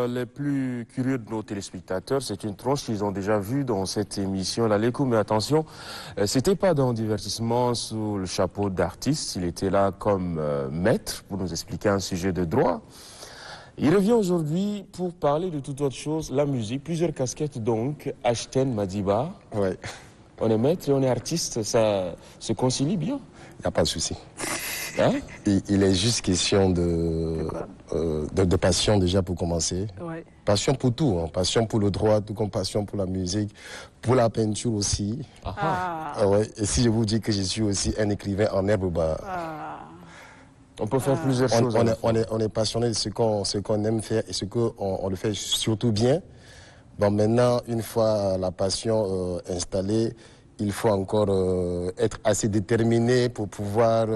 les plus curieux de nos téléspectateurs, c'est une tranche qu'ils ont déjà vue dans cette émission La Léco. Mais attention, c'était pas dans le divertissement sous le chapeau d'artiste. Il était là comme maître pour nous expliquer un sujet de droit. Il revient aujourd'hui pour parler de toute autre chose, la musique. Plusieurs casquettes donc. Ashten Madiba. Ouais. On est maître et on est artiste. Ça se concilie bien? Il n'y a pas de souci. Hein? Il est juste question de passion déjà pour commencer. Ouais. Passion pour tout, hein. Passion pour le droit, tout comme passion pour la musique, pour la peinture aussi. Ouais. Et si je vous dis que je suis aussi un écrivain en herbe, bah, on peut faire plusieurs choses. On est passionné de ce qu'on aime faire et ce qu'on le fait surtout bien. Bon, maintenant, une fois la passion installée, il faut encore être assez déterminé pour pouvoir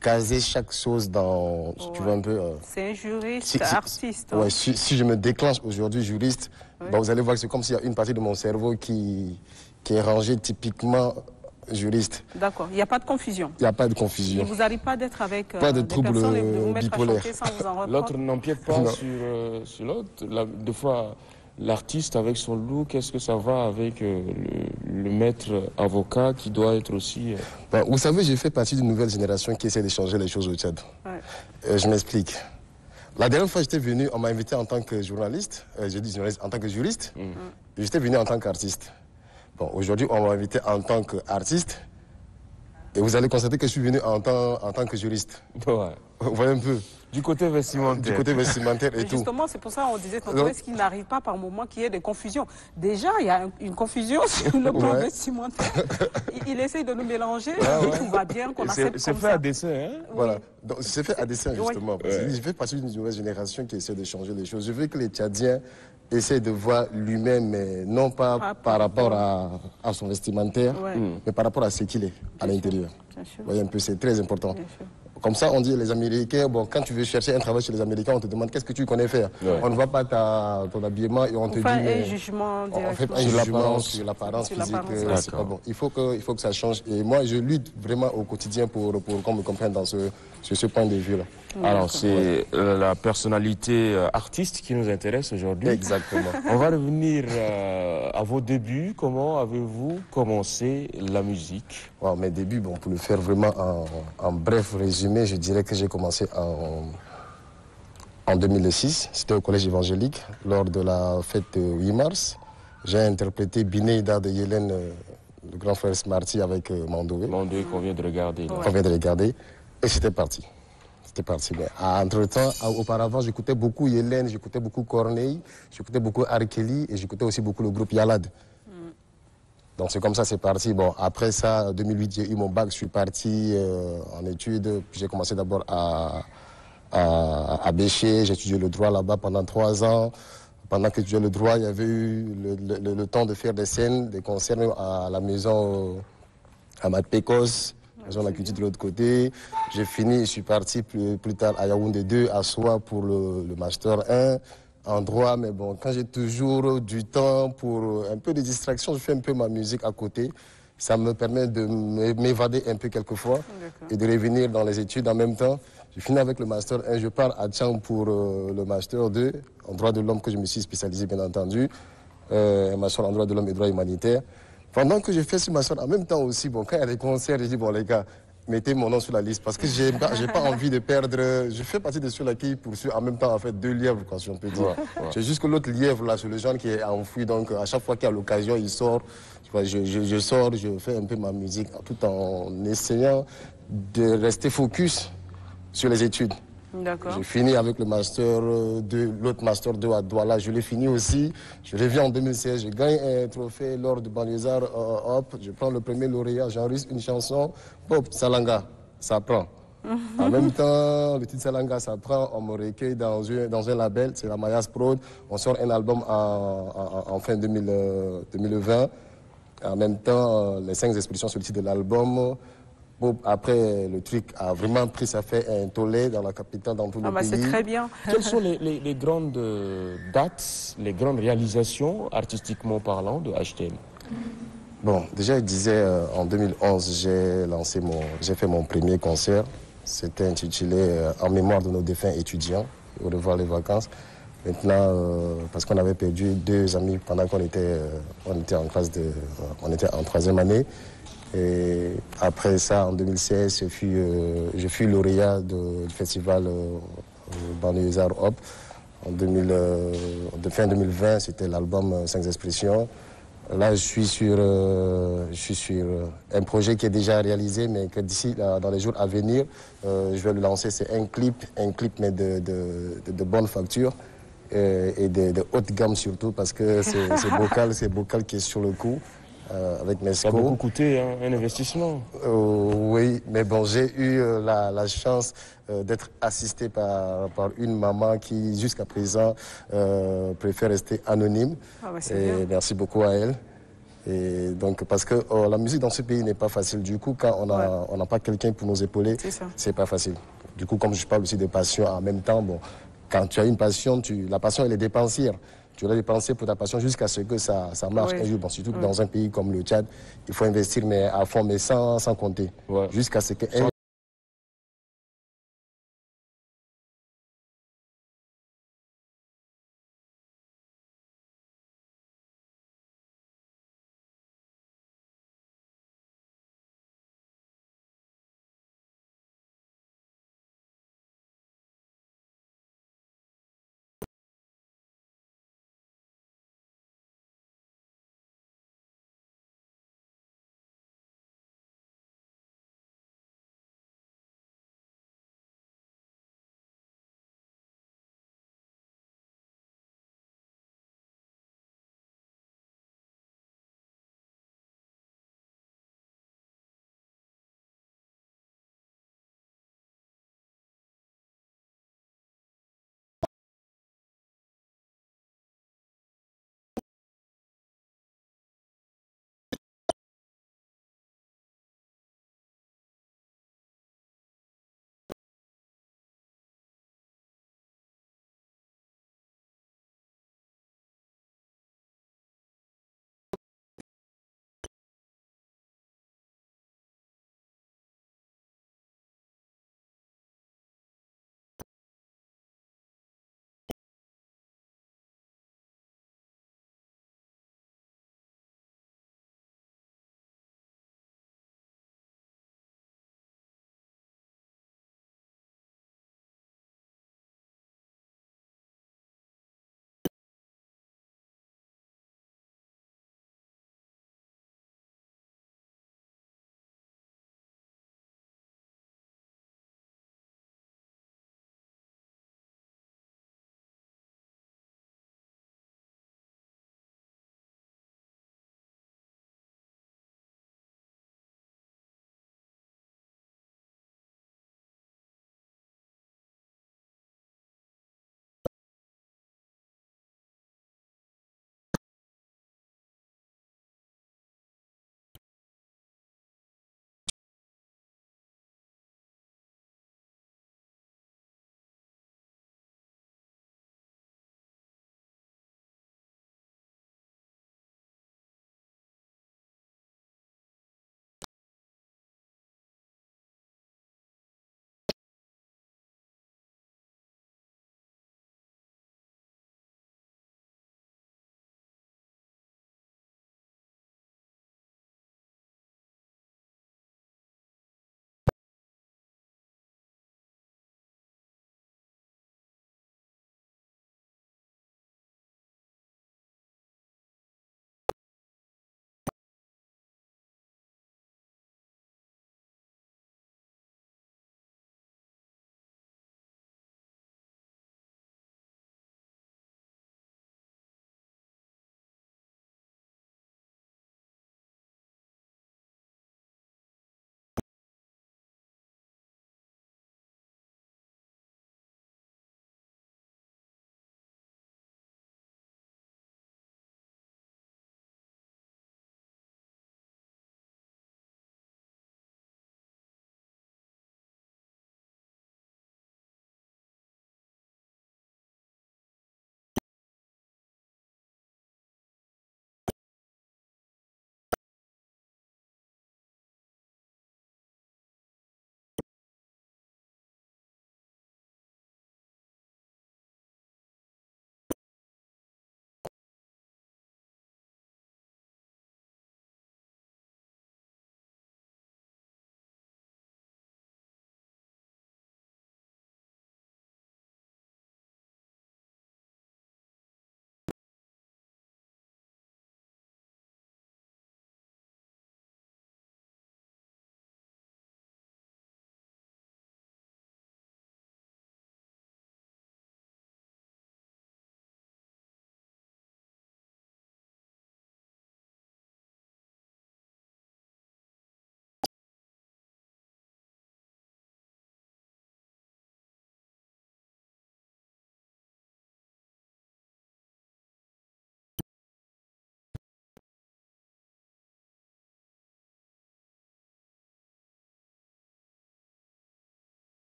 caser chaque chose dans, si tu veux un peu... C'est un juriste, artiste. Ouais, si je me déclenche aujourd'hui juriste, bah, vous allez voir que c'est comme s'il y a une partie de mon cerveau qui est rangée typiquement juriste. D'accord, il n'y a pas de confusion. Il n'y a pas de confusion. Il ne vous arrive pas d'être avec pas de des troubles personnes et de vous mettre bipolaires. à chanter sans vous en rendre compte. L'autre n'empiète pas sur l'autre. Des fois, l'artiste avec son look, qu'est-ce que ça va avec le maître avocat qui doit être aussi... Bon, vous savez, j'ai fait partie d'une nouvelle génération qui essaie de changer les choses au Tchad. Ouais. Je m'explique. La dernière fois, j'étais venu, on m'a invité en tant que journaliste, j'ai dit journaliste, en tant que juriste, et j'étais venu en tant qu'artiste. Bon, aujourd'hui, on m'a invité en tant qu'artiste, et vous allez constater que je suis venu en tant que juriste. Ouais. Vous voyez un peu. Du côté vestimentaire. Du côté vestimentaire et tout. Justement, c'est pour ça qu'on disait tantôt, est-ce qu'il n'arrive pas par moment qu'il y ait des confusions? Déjà, il y a une confusion sur le plan vestimentaire. Il essaye de nous mélanger, tout va bien, qu'on accepte comme ça. C'est fait à dessein, hein? Voilà. Donc, c'est fait à dessein, justement. Je fais partie d'une nouvelle génération qui essaie de changer les choses. Je veux que les Tchadiens essaient de voir lui-même, mais non pas par rapport à son vestimentaire, mais par rapport à ce qu'il est à l'intérieur. Vous voyez un peu, c'est très important. Comme ça, on dit les Américains, bon, quand tu veux chercher un travail chez les Américains, on te demande qu'est-ce que tu connais faire. On ne voit pas ton habillement et on te dit... un jugement on fait un jugement sur l'apparence physique. C'est pas bon. Il faut que ça change. Et moi, je lutte vraiment au quotidien pour qu'on me comprenne sur ce point de vue-là. Alors, c'est la personnalité artiste qui nous intéresse aujourd'hui. Exactement. On va revenir à vos débuts. Comment avez-vous commencé la musique? Mes débuts, bon, pour le faire vraiment en bref résumé, je dirais que j'ai commencé en 2006. C'était au collège évangélique, lors de la fête 8 mars. J'ai interprété Bineida de Yélène, le grand frère Smarty avec Mandoué. Mandoué qu'on vient de regarder. Qu'on vient de regarder. Et c'était parti. C'était parti. Mais entre-temps, auparavant, j'écoutais beaucoup Yélène, j'écoutais beaucoup Corneille, j'écoutais beaucoup R. Kelly et j'écoutais aussi beaucoup le groupe Yalad. Donc c'est comme ça, c'est parti. Bon, après ça, en 2008, j'ai eu mon bac, je suis parti en études. J'ai commencé d'abord à Béché, j'ai étudié le droit là-bas pendant 3 ans. Pendant que j'étudiais le droit, il y avait eu le temps de faire des scènes, des concerts même à la maison à Matpécos, maison de la culture de l'autre côté. J'ai fini, je suis parti plus tard à Yaoundé 2, à Soie pour le Master 1. En droit, mais bon, quand j'ai toujours du temps pour un peu de distraction, je fais un peu ma musique à côté. Ça me permet de m'évader un peu quelquefois et de revenir dans les études en même temps. Je finis avec le Master 1, je pars à Tchang pour le Master 2, en droit de l'homme que je me suis spécialisé bien entendu, un Master en droit de l'homme et droit humanitaire. Pendant que je fais ce Master, en même temps aussi, bon, quand il y a des concerts, je dis, bon les gars, mettez mon nom sur la liste parce que j'ai pas envie de perdre. Je fais partie de ceux-là qui poursuivent en même temps en fait 2 lièvres, quoi, si on peut dire. C'est juste que l'autre lièvre là, c'est le genre qui est enfoui. Donc à chaque fois qu'il y a l'occasion, il sort. Je sors, je fais un peu ma musique tout en essayant de rester focus sur les études. J'ai fini avec le Master 2, l'autre Master 2 à Douala, je l'ai fini aussi. Je reviens en 2016, je gagne un trophée lors de Banlieusard, hop, je prends le premier lauréat, j'enregistre une chanson, hop, Salanga, ça prend. En même temps, le titre Salanga, ça prend, on me recueille dans un label, c'est la Mayas Prod, on sort un album en fin 2020. En même temps, les 5 expositions sur le titre de l'album. Bon, après, le truc a vraiment pris, ça fait un tollé dans la capitale, dans tout le pays. C'est très bien. Quelles sont les grandes dates, les grandes réalisations, artistiquement parlant, de Ashten? Bon, déjà, je disais, en 2011, j'ai fait mon premier concert. C'était intitulé En mémoire de nos défunts étudiants. Au revoir les vacances. Maintenant, parce qu'on avait perdu 2 amis pendant qu'on était, on était en classe on était en 3e année. Et après ça, en 2016, je fus lauréat du festival Banlieusard Hop. Fin 2020, c'était l'album 5 expressions. Là, je suis sur un projet qui est déjà réalisé, mais que d'ici, dans les jours à venir, je vais le lancer. C'est un clip mais de bonne facture. Et de haute gamme surtout, parce que c'est Bocal qui est sur le coup, avec Mesco. Ça a beaucoup coûté, hein, un investissement. Oui, mais bon, j'ai eu la chance d'être assisté par une maman qui, jusqu'à présent, préfère rester anonyme. Ah ouais, et merci beaucoup à elle. Et donc, parce que la musique dans ce pays n'est pas facile. Du coup, quand on n'a pas quelqu'un pour nous épauler, c'est pas facile. Du coup, comme je parle aussi de passion en même temps, bon, quand tu as une passion, la passion, elle est dépensière. Tu dois dépenser pour ta passion jusqu'à ce que ça marche un jour. Bon, surtout dans un pays comme le Tchad, il faut investir mais à fond, mais sans compter. Jusqu'à ce que